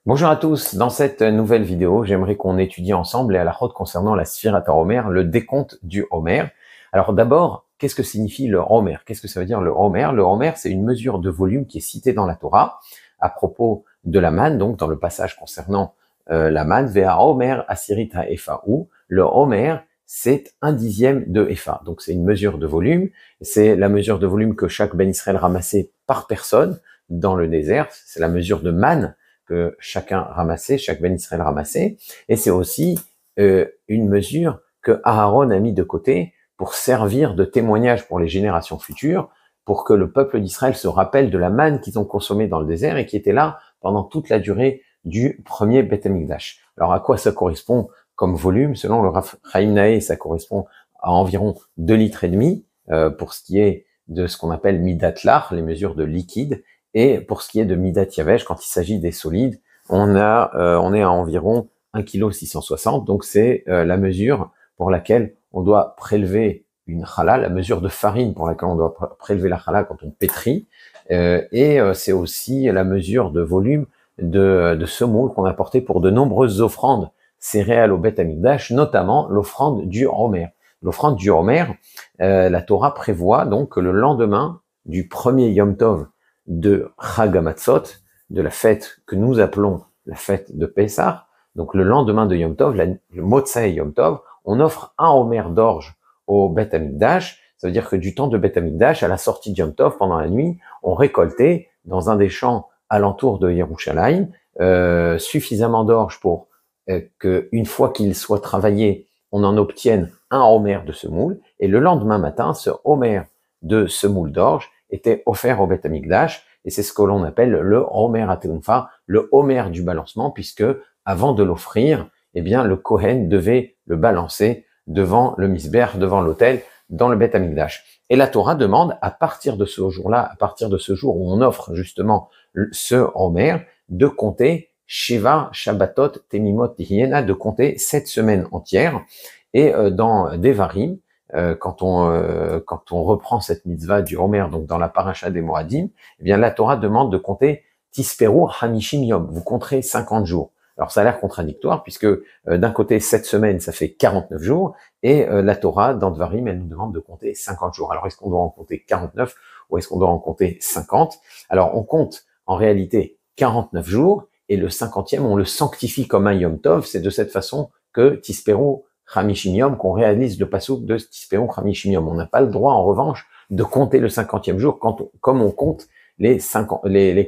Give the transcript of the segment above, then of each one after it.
Bonjour à tous, dans cette nouvelle vidéo, j'aimerais qu'on étudie ensemble les halachot concernant la Sfirat HaOmer, le décompte du Homer. Alors d'abord, qu'est-ce que signifie le Homer? Qu'est-ce que ça veut dire le Homer? Le Homer, c'est une mesure de volume qui est citée dans la Torah à propos de la manne, donc dans le passage concernant la manne, Ve'a Homer Asirit HaEfa, où le Homer, c'est un dixième de Efa. Donc c'est une mesure de volume, c'est la mesure de volume que chaque Ben Israël ramassait par personne dans le désert, c'est la mesure de manne que chacun ramassait, chaque Ben Israël ramassait, et c'est aussi une mesure que Aaron a mis de côté pour servir de témoignage pour les générations futures, pour que le peuple d'Israël se rappelle de la manne qu'ils ont consommée dans le désert et qui était là pendant toute la durée du premier Beth Amikdash. Alors à quoi ça correspond comme volume? Selon le Rav Chaim Naeh, ça correspond à environ 2,5 litres pour ce qui est de ce qu'on appelle Midat Lach, les mesures de liquide. Et pour ce qui est de Midat Yavesh, quand il s'agit des solides, on est à environ 1,660 kg. Donc c'est la mesure pour laquelle on doit prélever une challah, la mesure de farine pour laquelle on doit prélever la challah quand on pétrit. C'est aussi la mesure de volume de semoule qu'on a porté pour de nombreuses offrandes céréales au Beth Amikdash, notamment l'offrande du Homer. L'offrande du Homer, la Torah prévoit donc que le lendemain du premier Yom Tov de Chag HaMatzot, de la fête que nous appelons la fête de Pessah, donc le lendemain de Yom Tov, le Motzei Yom Tov, on offre un Homer d'orge au Beth Amikdash. Ça veut dire que du temps de Beth Amikdash, à la sortie de Yom Tov, pendant la nuit, on récoltait dans un des champs alentour de Yerushalayim suffisamment d'orge pour qu'une fois qu'il soit travaillé, on en obtienne un Homer de semoule, et le lendemain matin, ce Homer de semoule d'orge était offert au Beth Amikdash, et c'est ce que l'on appelle le Homer HaTeunfa, le Homer du balancement, puisque avant de l'offrir, eh bien, le Kohen devait le balancer devant le Misber, devant l'autel, dans le Beth Amikdash. Et la Torah demande, à partir de ce jour-là, à partir de ce jour où on offre justement ce Homer, de compter Shiva, Shabbatot, Temimot, Hiena, de compter 7 semaines entières. Et dans Devarim, quand on reprend cette mitzvah du Homer, donc dans la paracha des Moadim, eh bien la Torah demande de compter Tisperu Hamishim Yom. Vous compterez 50 jours. Alors ça a l'air contradictoire puisque d'un côté 7 semaines ça fait 49 jours et la Torah dans Devarim elle nous demande de compter 50 jours. Alors est-ce qu'on doit en compter 49 ou est-ce qu'on doit en compter 50? Alors on compte en réalité 49 jours et le 50e on le sanctifie comme un Yom Tov. C'est de cette façon que Tisperu Hamishim Yom, qu'on réalise le passouk de Tisperu Hamishim Yom. On n'a pas le droit, en revanche, de compter le 50e jour comme on compte les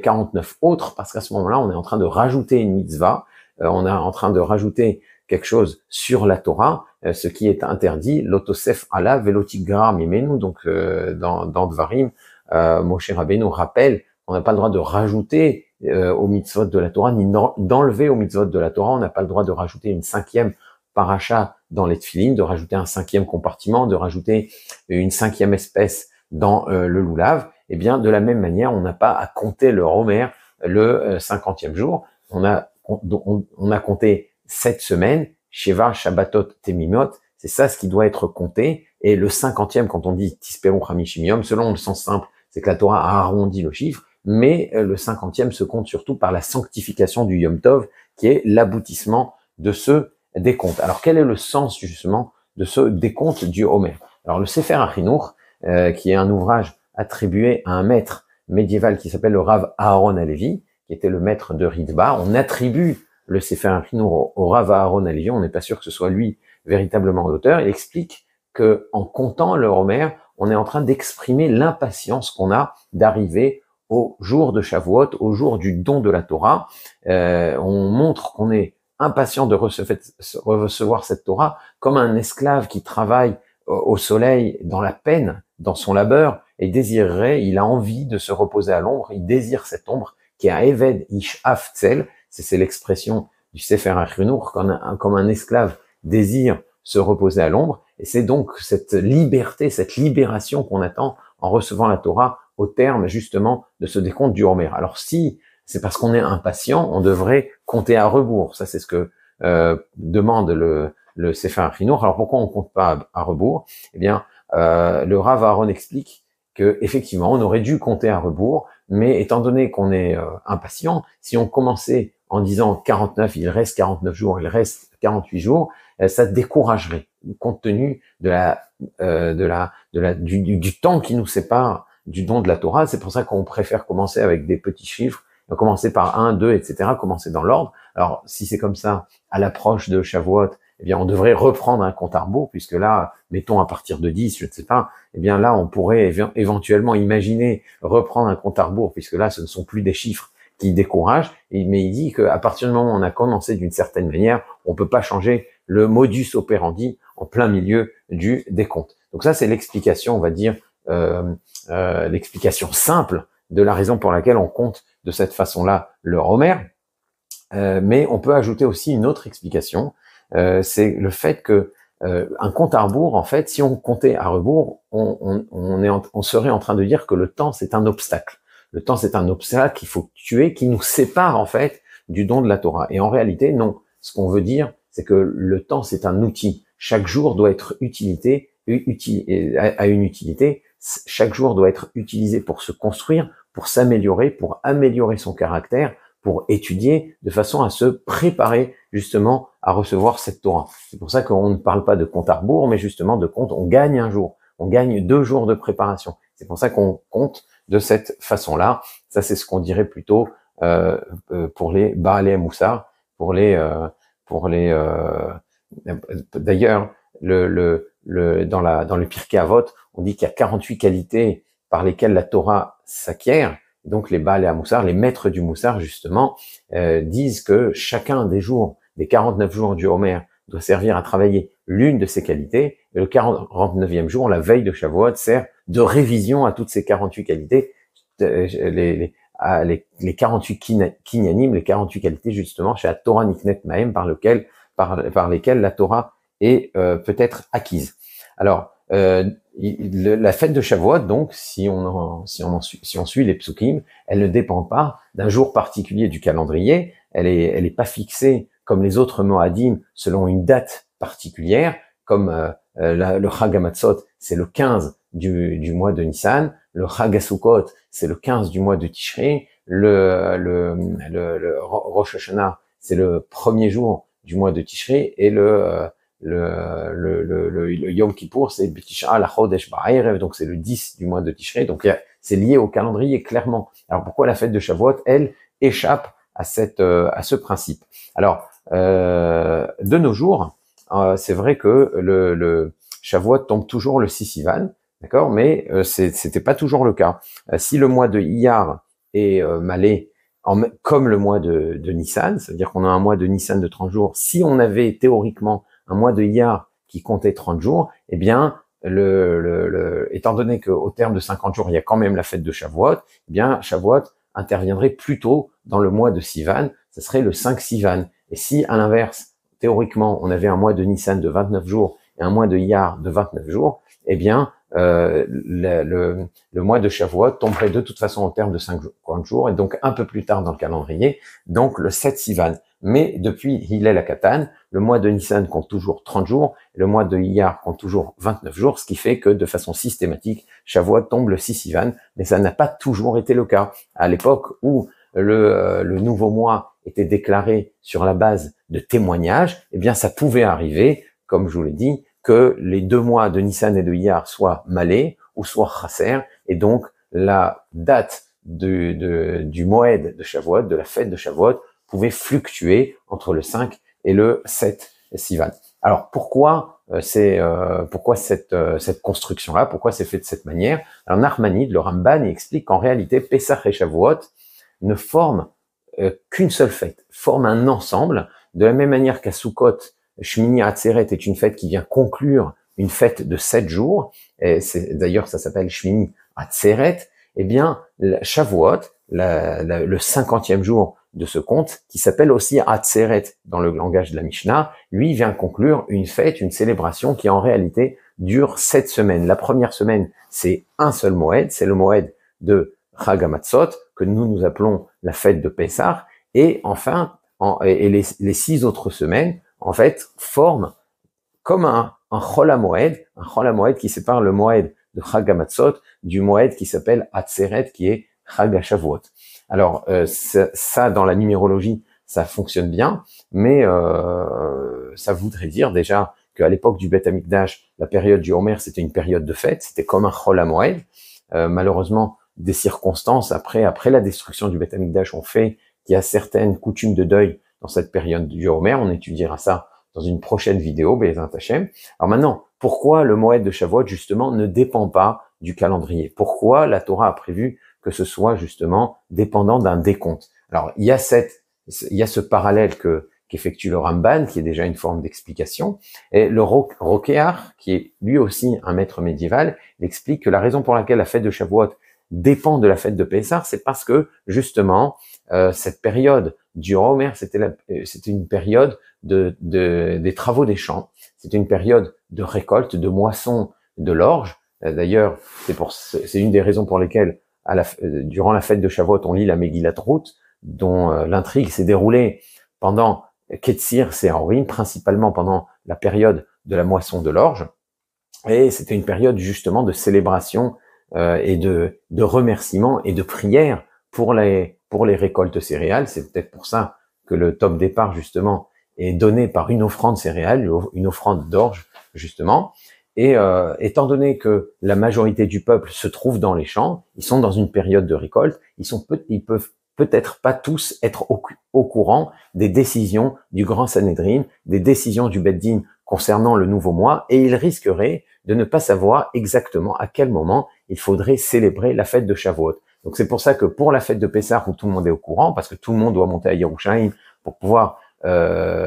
49 autres, parce qu'à ce moment-là, on est en train de rajouter une mitzvah, on est en train de rajouter quelque chose sur la Torah, ce qui est interdit, l'otosef ala velotigra mimenu, donc dans Dvarim, Moshe Rabbeinu rappelle, on n'a pas le droit de rajouter aux mitzvot de la Torah, ni d'enlever aux mitzvot de la Torah, on n'a pas le droit de rajouter une 5e paracha dans les tefilines, de rajouter un 5e compartiment, de rajouter une 5e espèce dans le loulav. Eh bien, de la même manière, on n'a pas à compter le Homer le 50e jour. On a compté 7 semaines, Sheva, Shabbatot, Temimot, c'est ça ce qui doit être compté. Et le 50e, quand on dit Tisperu Hamishim Yom, selon le sens simple, c'est que la Torah a arrondi le chiffre, mais le 50e se compte surtout par la sanctification du Yom Tov, qui est l'aboutissement de ce décompte. Alors, quel est le sens, justement, de ce décompte du Homer? Alors, le Sefer HaChinuch, qui est un ouvrage attribué à un maître médiéval qui s'appelle le Rav Aaron Halevi, qui était le maître de Ritba. On attribue le Sefer HaChinuch au Rav Aaron Halevi, on n'est pas sûr que ce soit lui véritablement l'auteur. Il explique que en comptant le Homer, on est en train d'exprimer l'impatience qu'on a d'arriver au jour de Shavuot, au jour du don de la Torah. On montre qu'on est impatient de recevoir cette Torah comme un esclave qui travaille au soleil, dans la peine, dans son labeur, et désirerait, il a envie de se reposer à l'ombre, il désire cette ombre qui est à Eved Ishaf Tzel, c'est l'expression du Sefer HaChinuch, comme un esclave désire se reposer à l'ombre, et c'est donc cette liberté, cette libération qu'on attend en recevant la Torah au terme justement de ce décompte du Homer. Alors si c'est parce qu'on est impatient, on devrait compter à rebours. Ça, c'est ce que demande le Sefer HaChinuch. Alors pourquoi on compte pas à rebours? Eh bien, le Rav Aaron explique que effectivement, on aurait dû compter à rebours, mais étant donné qu'on est impatient, si on commençait en disant 49, il reste 49 jours, il reste 48 jours, ça découragerait, compte tenu du temps qui nous sépare du don de la Torah. C'est pour ça qu'on préfère commencer avec des petits chiffres, commencer par 1, 2, etc., commencer dans l'ordre. Alors, si c'est comme ça, à l'approche de Shavuot, eh bien, on devrait reprendre un compte à rebours, puisque là, mettons à partir de 10, je ne sais pas, eh bien là, on pourrait éventuellement imaginer reprendre un compte à rebours, puisque là, ce ne sont plus des chiffres qui découragent, mais il dit qu'à partir du moment où on a commencé d'une certaine manière, on peut pas changer le modus operandi en plein milieu du décompte. Donc ça, c'est l'explication, on va dire, l'explication simple de la raison pour laquelle on compte de cette façon-là le Homer. Mais on peut ajouter aussi une autre explication, c'est le fait que un compte à rebours, en fait, si on comptait à rebours, on serait en train de dire que le temps, c'est un obstacle. Le temps, c'est un obstacle qu'il faut tuer, qui nous sépare, en fait, du don de la Torah. Et en réalité, non. Ce qu'on veut dire, c'est que le temps, c'est un outil. Chaque jour doit être a une utilité. Chaque jour doit être utilisé pour se construire, pour s'améliorer, pour améliorer son caractère, pour étudier, de façon à se préparer justement à recevoir cette Torah. C'est pour ça qu'on ne parle pas de compte à rebours, mais justement de compte, on gagne un jour, on gagne 2 jours de préparation. C'est pour ça qu'on compte de cette façon-là. Ça, c'est ce qu'on dirait plutôt pour les Baalei Moussar, d'ailleurs, dans le Pirkei Avot, on dit qu'il y a 48 qualités par lesquelles la Torah s'acquiert. Donc les Baalei Moussar, les maîtres du Moussar, justement, disent que chacun des jours, des 49 jours du Homer, doit servir à travailler l'une de ces qualités. Et le 49e jour, la veille de Shavuot, sert de révision à toutes ces 48 qualités, les 48 kinyanim, les 48 qualités, justement, chez la Torah Niknet Mahem, par lesquelles la Torah est peut-être acquise. Alors, la fête de Shavuot, donc, si on suit les psukim, elle ne dépend pas d'un jour particulier du calendrier. Elle est pas fixée comme les autres Moadim selon une date particulière, comme le Chag HaMatzot, c'est le 15 du mois de Nissan, le Chag HaSukkot, c'est le 15 du mois de Tishrei, le Rosh Hashanah, c'est le premier jour du mois de Tishrei, et le Yom Kippour, c'est B'Tish'a l'Chodesh Ba'erev, donc c'est le 10 du mois de Tishrei, donc c'est lié au calendrier clairement. Alors pourquoi la fête de Shavuot, elle, échappe à ce principe? Alors, de nos jours, c'est vrai que le Shavuot tombe toujours le 6 Sivan, d'accord, mais c'était pas toujours le cas. Si le mois de Iyar est malé comme le mois de Nissan, c'est-à-dire qu'on a un mois de Nissan de 30 jours, si on avait théoriquement un mois de Iyar qui comptait 30 jours, eh bien, étant donné qu'au terme de 50 jours, il y a quand même la fête de Shavuot, eh bien, Shavuot interviendrait plutôt dans le mois de Sivan, ce serait le 5 Sivan. Et si, à l'inverse, théoriquement, on avait un mois de Nissan de 29 jours et un mois de Iyar de 29 jours, eh bien, le mois de Shavuot tomberait de toute façon au terme de 50 jours, et donc un peu plus tard dans le calendrier, donc le 7 Sivan. Mais depuis Hillel HaKatan, le mois de Nissan compte toujours 30 jours, et le mois de Iyar compte toujours 29 jours, ce qui fait que de façon systématique, Shavuot tombe le 6 Sivan, mais ça n'a pas toujours été le cas. À l'époque où le nouveau mois était déclaré sur la base de témoignages, eh bien ça pouvait arriver, comme je vous l'ai dit, que les 2 mois de Nissan et de Iyar soient malés ou soient chasser, et donc la date du Moed de Shavuot, de la fête de Shavuot, pouvait fluctuer entre le 5 et le 7 Sivan. Alors pourquoi cette construction-là, pourquoi c'est fait de cette manière? Alors Nachmanide, le Ramban, il explique qu'en réalité Pesach et Shavuot ne forment qu'une seule fête, forment un ensemble, de la même manière qu'à Sukkot, Shmini Atzeret est une fête qui vient conclure une fête de 7 jours, et d'ailleurs ça s'appelle Shmini Atzeret. Eh bien, Shavuot, le 50e jour de ce conte, qui s'appelle aussi Atzeret dans le langage de la Mishnah, lui vient conclure une fête, une célébration qui en réalité dure 7 semaines. La première semaine, c'est un seul Moed, c'est le Moed de Chag HaMatzot, que nous appelons la fête de Pessah, et enfin, les 6 autres semaines, en fait, forment comme un Chol HaMoed qui sépare le Moed de Chag HaMatzot du Moed qui s'appelle Atzeret, qui est Chag HaShavuot. Alors, ça, dans la numérologie, ça fonctionne bien, mais ça voudrait dire déjà qu'à l'époque du Beth Amikdash, la période du Homer, c'était une période de fête, c'était comme un Chol HaMoed. Malheureusement, des circonstances après la destruction du Beth Amikdash ont fait qu'il y a certaines coutumes de deuil dans cette période du Homer. On étudiera ça dans une prochaine vidéo, Be'ezrat Hashem. Alors maintenant, pourquoi le Moed de Shavuot, justement, ne dépend pas du calendrier? Pourquoi la Torah a prévu que ce soit, justement, dépendant d'un décompte? Alors, il y a ce parallèle qu'effectue le Ramban, qui est déjà une forme d'explication, et le Rokear, qui est lui aussi un maître médiéval, il explique que la raison pour laquelle la fête de Shavuot dépend de la fête de Pessah, c'est parce que, justement, cette période du Homer, c'était une période des travaux des champs, c'était une période de récolte, de moisson de l'orge. D'ailleurs, c'est une des raisons pour lesquelles, durant la fête de Shavuot, on lit la Megillat Ruth, dont l'intrigue s'est déroulée pendant Ketzir Se'arim, principalement pendant la période de la moisson de l'orge. Et c'était une période justement de célébration et de remerciement et de prière pour les récoltes céréales. C'est peut-être pour ça que le top départ justement est donné par une offrande céréale, une offrande d'orge justement. Et étant donné que la majorité du peuple se trouve dans les champs, ils sont dans une période de récolte, ils peuvent peut-être pas tous être au courant des décisions du Grand Sanhédrin, des décisions du Beth Din concernant le nouveau mois, et ils risqueraient de ne pas savoir exactement à quel moment il faudrait célébrer la fête de Shavuot. Donc c'est pour ça que pour la fête de Pessah, où tout le monde est au courant, parce que tout le monde doit monter à Yerushalayim pour pouvoir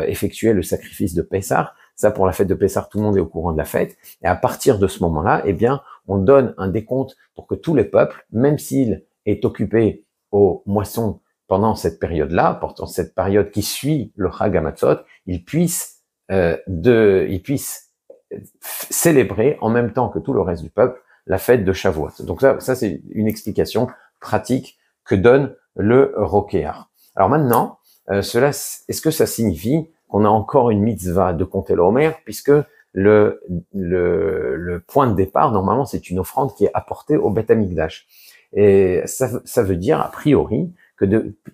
effectuer le sacrifice de Pessah, ça pour la fête de Pessah, tout le monde est au courant de la fête, et à partir de ce moment-là, eh bien, on donne un décompte pour que tous les peuples, même s'il est occupé aux moissons pendant cette période-là, pendant cette période qui suit le Chag HaMatzot, ils puissent célébrer en même temps que tout le reste du peuple la fête de Shavuot. Donc ça c'est une explication pratique que donne le Rokear. Alors maintenant, est-ce que ça signifie qu'on a encore une mitzvah de compter le Homer, puisque le point de départ, normalement, c'est une offrande qui est apportée au Beth Amikdash. Et ça veut dire, a priori, que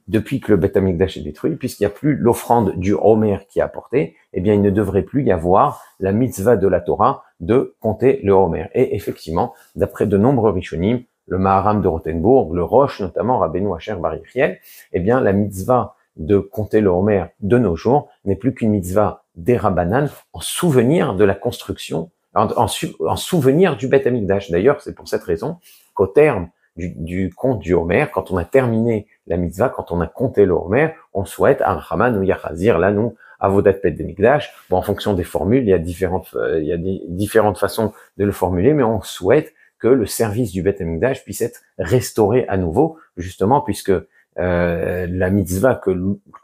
depuis que le Beth Amikdash est détruit, puisqu'il n'y a plus l'offrande du Homer qui est apportée, eh bien, il ne devrait plus y avoir la mitzvah de la Torah de compter le Homer. Et effectivement, d'après de nombreux Rishonim, le Maharam de Rothenburg, le Roche, notamment Rabbeinu Asher Bar Yechiel, eh bien, la mitzvah de compter le Homer de nos jours n'est plus qu'une mitzvah des Rabbanan en souvenir de la construction, en souvenir du Beth Amikdash. D'ailleurs, c'est pour cette raison qu'au terme du compte du Homer, quand on a terminé la mitzvah, quand on a compté le Homer, on souhaite un Raman ou Yachazir, là nous, Avodat Beth Amikdash. Bon, en fonction des formules, il y a différentes façons de le formuler, mais on souhaite que le service du Beth Amikdash puisse être restauré à nouveau, justement, puisque la mitzvah que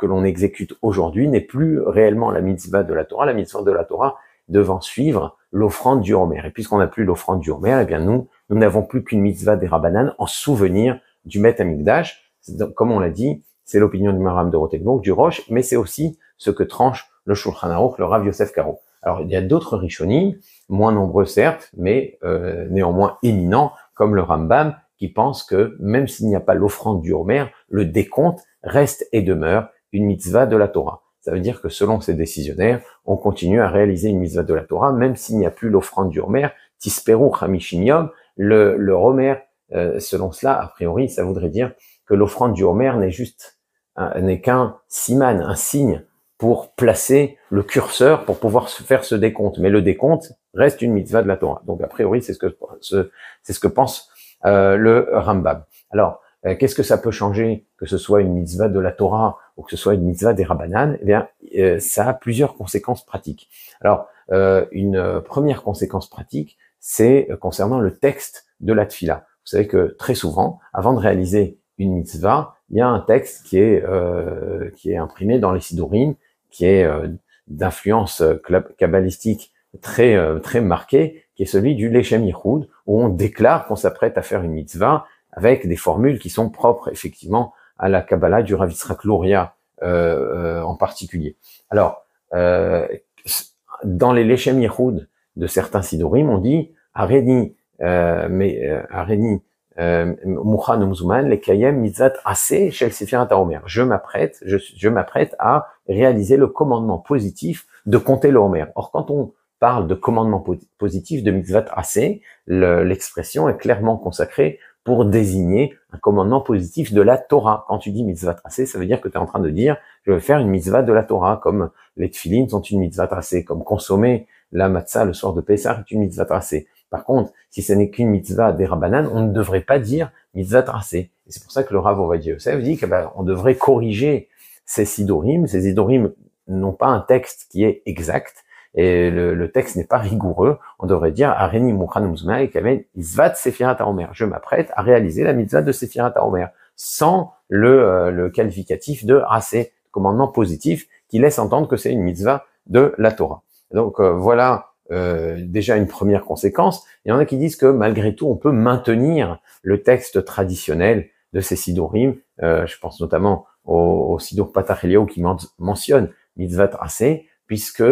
l'on exécute aujourd'hui n'est plus réellement la mitzvah de la Torah. La mitzvah de la Torah devant suivre l'offrande du Homer. Et puisqu'on n'a plus l'offrande du Homer, eh bien nous n'avons plus qu'une mitzvah des Rabbanan en souvenir du Beth Amikdash. Comme on l'a dit, c'est l'opinion du Maharam de Rothenburg, du Roche, mais c'est aussi ce que tranche le Shulchan Aruch, le Rav Yosef Karo. Alors il y a d'autres Rishonim, moins nombreux certes, mais néanmoins éminents, comme le Rambam, qui pense que même s'il n'y a pas l'offrande du Homer, le décompte reste et demeure une mitzvah de la Torah. Ça veut dire que selon ces décisionnaires, on continue à réaliser une mitzvah de la Torah, même s'il n'y a plus l'offrande du Homer, Tisperu Chamishim Yom, le Homer, selon cela, a priori, ça voudrait dire que l'offrande du Homer n'est qu'un siman, un signe pour placer le curseur pour pouvoir faire ce décompte. Mais le décompte reste une mitzvah de la Torah. Donc a priori, c'est ce que pense le Rambam. Alors, qu'est-ce que ça peut changer, que ce soit une mitzvah de la Torah ou que ce soit une mitzvah des Rabbanan? Eh bien, ça a plusieurs conséquences pratiques. Alors, une première conséquence pratique, c'est concernant le texte de la tfila. Vous savez que très souvent, avant de réaliser une mitzvah, il y a un texte qui est imprimé dans les Sidurim, qui est d'influence kabbalistique très marquée, qui est celui du Lechem Yichud, où on déclare qu'on s'apprête à faire une mitzvah avec des formules qui sont propres effectivement à la Kabbalah du Rav Yitzhak Luria en particulier. Alors, dans les Lechem Yichud de certains Sidurim, on dit Areni Mouchan Umzuman, les Kayem Mitzat Aseh Shel Sefirat HaOmer. Je m'apprête à réaliser le commandement positif de compter le Homer. Or, quand on parle de commandement positif de Mitzvat Aseh, l'expression est clairement consacrée pour désigner un commandement positif de la Torah. Quand tu dis Mitzvat Aseh, ça veut dire que tu es en train de dire, je vais faire une mitzvah de la Torah, comme les tefillin sont une mitzvah Aseh, comme consommer la matzah le soir de Pessah est une mitzvah Aseh. Par contre, si ce n'est qu'une mitzvah des Rabbanan, on ne devrait pas dire mitzvah tracée. Et c'est pour ça que le Rav Ovadia Yosef dit qu'on devrait corriger ces sidorim. Ces sidorim n'ont pas un texte qui est exact, et le texte n'est pas rigoureux. On devrait dire Areni Mouchan Umzuma et Kaven Izvat Sefirat HaOmer. Je m'apprête à réaliser la mitzvah de Sefirat HaOmer, sans le qualificatif de assez, commandement positif, qui laisse entendre que c'est une mitzvah de la Torah. Donc voilà. Déjà une première conséquence. Il y en a qui disent que malgré tout, on peut maintenir le texte traditionnel de ces sidurim. Je pense notamment au sidur Patach Eliyahu qui mentionne mitzvat aseh, puisque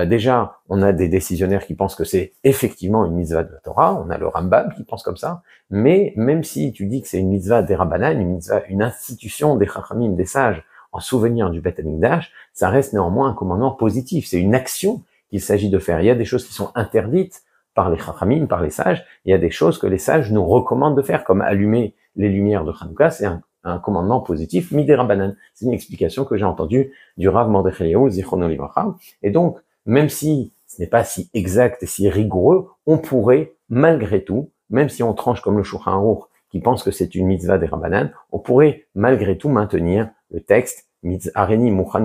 déjà on a des décisionnaires qui pensent que c'est effectivement une mitzvah de la Torah. On a le Rambam qui pense comme ça. Mais même si tu dis que c'est une mitzvah des Rabbanan, une institution des Chachamim, des sages, en souvenir du Beth Amikdash, ça reste néanmoins un commandement positif. C'est une action qu'il s'agit de faire. Il y a des choses qui sont interdites par les chachamim, par les sages. Il y a des choses que les sages nous recommandent de faire, comme allumer les lumières de Hanouka. C'est un commandement positif, midei Rabbanan. C'est une explication que j'ai entendue du Rav Mordechai Eliyahu, Zichrono Livracha. Et donc, même si ce n'est pas si exact et si rigoureux, on pourrait, malgré tout, même si on tranche comme le Shulchan Aruch, qui pense que c'est une mitzvah des Rabbanan, on pourrait, malgré tout, maintenir le texte Areni Mouchan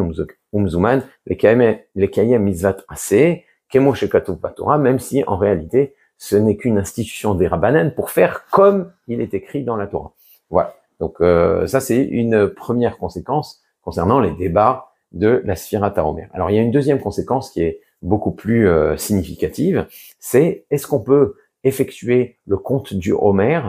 Umzuman, les Kayem Mitzvat Aseh, Kemo Shekatuv Batorah, même si en réalité ce n'est qu'une institution des Rabbanan pour faire comme il est écrit dans la Torah. Voilà. Donc ça c'est une première conséquence concernant les débats de la Sfirat HaOmer. Alors il y a une deuxième conséquence qui est beaucoup plus significative, c'est est-ce qu'on peut effectuer le compte du Homer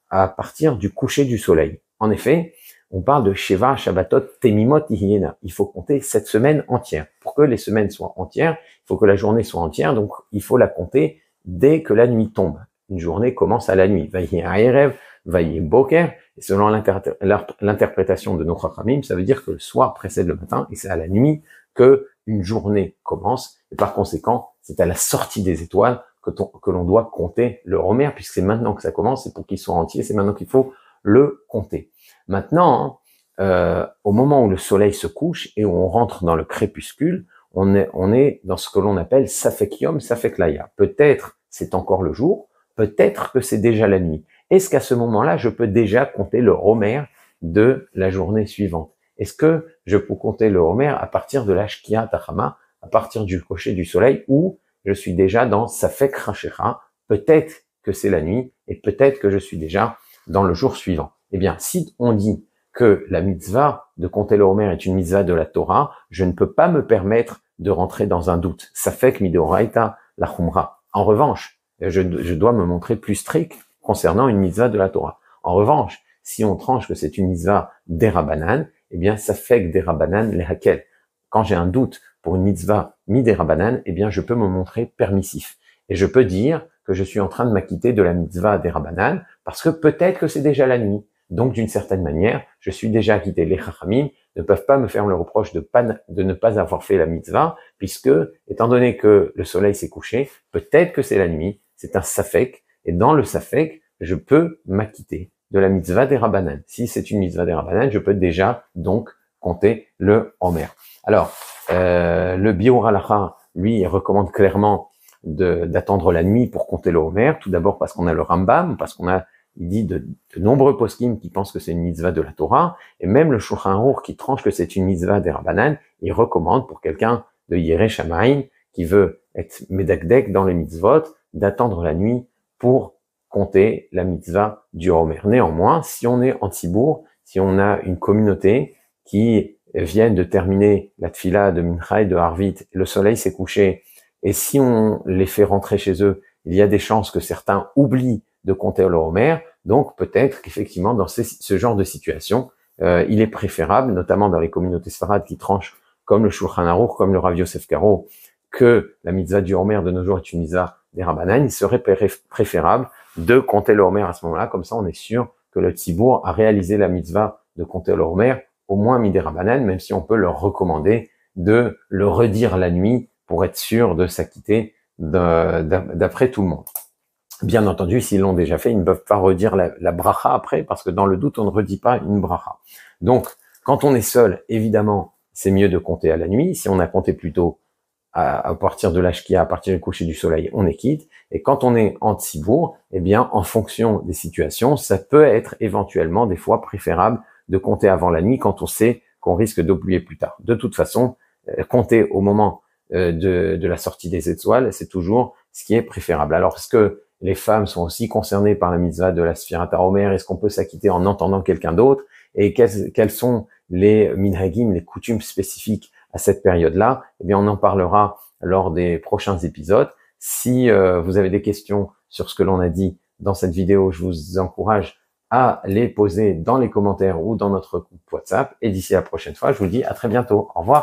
à partir du coucher du soleil. En effet, on parle de Sheva, Shabbatot, Temimot, Ihyena. Il faut compter 7 semaines entières. Pour que les semaines soient entières, il faut que la journée soit entière, donc il faut la compter dès que la nuit tombe. Une journée commence à la nuit. Vayi Ha'erev, Vayi Boker, et selon l'interprétation de nos Chachamim, ça veut dire que le soir précède le matin, et c'est à la nuit que une journée commence, et par conséquent, c'est à la sortie des étoiles que l'on doit compter le Homer, puisque c'est maintenant que ça commence, et pour qu'il soit entier, c'est maintenant qu'il faut le compter. Maintenant, au moment où le soleil se couche et où on rentre dans le crépuscule, on est dans ce que l'on appelle Safek Yom, Safek Laya. Peut-être c'est encore le jour, peut-être que c'est déjà la nuit. Est-ce qu'à ce moment-là, je peux déjà compter le Homer de la journée suivante? Est-ce que je peux compter le Homer à partir de la Shkia Tachama, à partir du coucher du soleil, ou je suis déjà dans Safek Rachecha? Peut-être que c'est la nuit, et peut-être que je suis déjà dans le jour suivant. Eh bien, si on dit que la mitzvah de compter le Homer est une mitzvah de la Torah, je ne peux pas me permettre de rentrer dans un doute. Ça fait que midoraita la chumra. En revanche, je dois me montrer plus strict concernant une mitzvah de la Torah. En revanche, si on tranche que c'est une mitzvah des Rabbanan, eh bien, ça fait que des Rabbanan les hakel. Quand j'ai un doute pour une mitzvah midei Rabbanan, eh bien, je peux me montrer permissif. Et je peux dire que je suis en train de m'acquitter de la mitzvah des Rabbanan parce que peut-être que c'est déjà la nuit. Donc, d'une certaine manière, je suis déjà acquitté. Les Chachamim ne peuvent pas me faire le reproche de ne pas avoir fait la mitzvah, puisque, étant donné que le soleil s'est couché, peut-être que c'est la nuit, c'est un safek, et dans le safek, je peux m'acquitter de la mitzvah des Rabbanan. Si c'est une mitzvah des Rabbanan, je peux déjà, donc, compter le Homer. Alors, le Biur Halacha, lui, recommande clairement d'attendre la nuit pour compter le Homer, tout d'abord parce qu'on a le Rambam, parce qu'on a il dit de nombreux poskim qui pensent que c'est une mitzvah de la Torah, et même le Shulchan Aruch qui tranche que c'est une mitzvah des Rabbanan, il recommande pour quelqu'un de Yireh Shamayim qui veut être medakdek dans les mitzvot, d'attendre la nuit pour compter la mitzvah du Homer. Néanmoins, si on est en Tzibour, si on a une communauté qui vient de terminer la tfila de Mincha et de Harvit, le soleil s'est couché, et si on les fait rentrer chez eux, il y a des chances que certains oublient de compter le Homer, donc peut-être qu'effectivement dans ce genre de situation, il est préférable, notamment dans les communautés sfarades qui tranchent comme le Shulchan Aruch, comme le Rav Yosef Karo, que la mitzvah du Homer de nos jours est une mitzvah des Rabbanan, il serait préférable de compter le Homer à ce moment-là. Comme ça, on est sûr que le Tzibour a réalisé la mitzvah de compter le Homer, au moins midé Rabbanan, même si on peut leur recommander de le redire la nuit pour être sûr de s'acquitter d'après tout le monde. Bien entendu, s'ils l'ont déjà fait, ils ne peuvent pas redire la bracha après, parce que dans le doute, on ne redit pas une bracha. Donc, quand on est seul, évidemment, c'est mieux de compter à la nuit. Si on a compté plutôt à partir de l'ashkia, à partir du coucher du soleil, on est quitte. Et quand on est en tzibour, eh bien, en fonction des situations, ça peut être éventuellement des fois préférable de compter avant la nuit quand on sait qu'on risque d'oublier plus tard. De toute façon, compter au moment de la sortie des étoiles, c'est toujours ce qui est préférable. Alors, est-ce que les femmes sont aussi concernées par la mitzvah de la Sfirat HaOmer? Est-ce qu'on peut s'acquitter en entendant quelqu'un d'autre? Et quels sont les minhagim, les coutumes spécifiques à cette période-là? Eh bien, on en parlera lors des prochains épisodes. Si vous avez des questions sur ce que l'on a dit dans cette vidéo, je vous encourage à les poser dans les commentaires ou dans notre groupe WhatsApp. Et d'ici la prochaine fois, je vous dis à très bientôt. Au revoir.